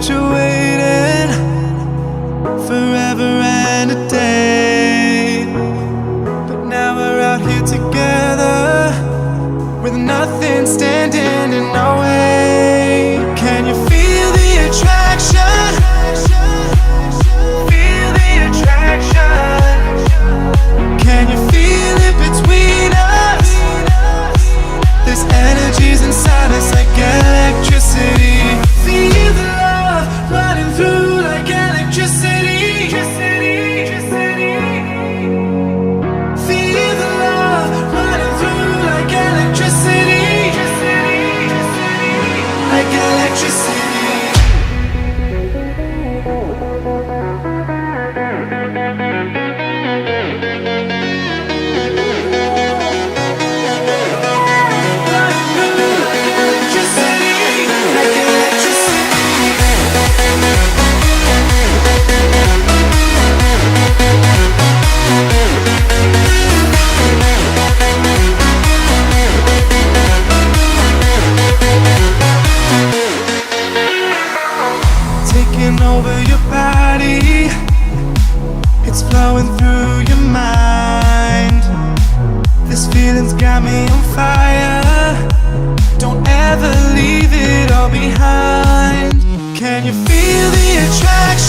infatuated forever and a day. But now we're out here together with nothing standing in our way. Can you feel the attraction? Feel the attraction. Can you feel it between us? There's energies inside us like electricity. Feel the love running through like electricity. Feel the love running through like electricity. Like electricity. Taking over your body, it's flowing through your mind. This feeling's got me on fire. Don't ever leave it all behind. Can you feel the attraction?